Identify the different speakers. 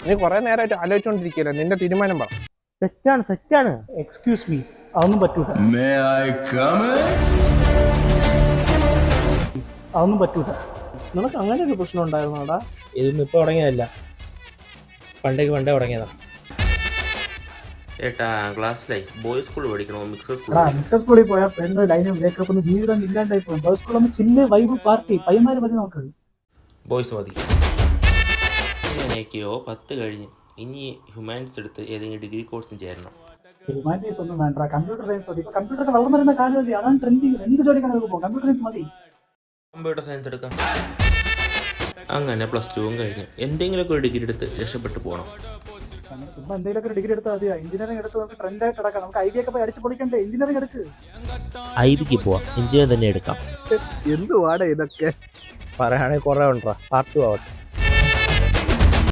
Speaker 1: നീ കുറെ നേരമായിട്ട് ആലോചിച്ചോണ്ടിരിക്കല്ലോ, നിന്റെ തീരുമാനം പറ.
Speaker 2: സെറ്റാണ്. എക്സ്ക്യൂസ് മീ, അതൊന്നും പറ്റൂല. അതൊന്നും പറ്റൂല.
Speaker 1: നിനക്ക് അങ്ങനെ ഒരു പ്രശ്നം ഉണ്ടായിരുന്നോടാ?
Speaker 2: ഇതൊന്നും ഇപ്പൊ തുടങ്ങിയതല്ല, പണ്ടേ തുടങ്ങിയതാ.
Speaker 3: ഏട്ടാ ക്ലാസ്സിലായി ബോയ്സ് സ്കൂളിൽ പഠിക്കണോ മിക്സർ
Speaker 2: മിക്സർ സ്കൂളിൽ പോയാൽ പെണ്ണ് ലൈനും ബ്രേക്കപ്പ് ഒന്നും ജീവിതം ഇല്ലാണ്ടായി പോകും. ബോയ്സ് സ്കൂളിൽ ചില്ല് വൈബ് പാർട്ടി പയ്യന്മാര് മതി നമുക്ക്.
Speaker 3: ബോയ്സ് മതി. ഞാനേക്കോ 10 കഴിഞ്ഞ് ഇനി ഹ്യൂമാനിറ്റീസ് എടുത്ത് ഏതെങ്കിലും ഡിഗ്രി കോഴ്സും ചേരണം.
Speaker 2: ഹ്യൂമാനിറ്റീസ് ഒന്നും വേണ്ട, കമ്പ്യൂട്ടർ സയൻസ് മതി. ഇപ്പൊ കമ്പ്യൂട്ടർ വളർന്നു വരുന്ന കാലമല്ലേ, അതാണ് ട്രെൻഡിങ്. എന്ത് ചോദിക്കാൻ പോകും, കമ്പ്യൂട്ടർ സയൻസ് മതി.
Speaker 3: കമ്പ്യൂട്ടർ സയൻസ് എടുക്കാം. അങ്ങനെ +2 കഴിഞ്ഞ് എന്തെങ്കിലുമൊക്കെ ഒരു ഡിഗ്രി എടുത്ത് രക്ഷപ്പെട്ടു പോകണം.
Speaker 2: ചുമ്മാ എന്തെങ്കിലുമൊക്കെ ഡിഗ്രി എടുത്താൽ മതിയോ? എഞ്ചിനീയറിംഗ് എടുത്ത് നമുക്ക് ട്രെൻഡ് ആയിട്ട് നടക്കാം. നമുക്ക് IB ഒക്കെ പോയി അടിച്ച് പൊളിക്കണ്ടേ? എഞ്ചിനീയറിംഗ് എടുക്ക്.
Speaker 4: IBക്ക് പോവാം, എഞ്ചിനീയർ തന്നെ എടുക്കാം.
Speaker 1: എന്തുവാടെ ഇതൊക്കെ?
Speaker 4: പറയുകയാണെങ്കിൽ കുറെ ഉണ്ടാ, പാർട്ട് 2 ആവട്ടെ.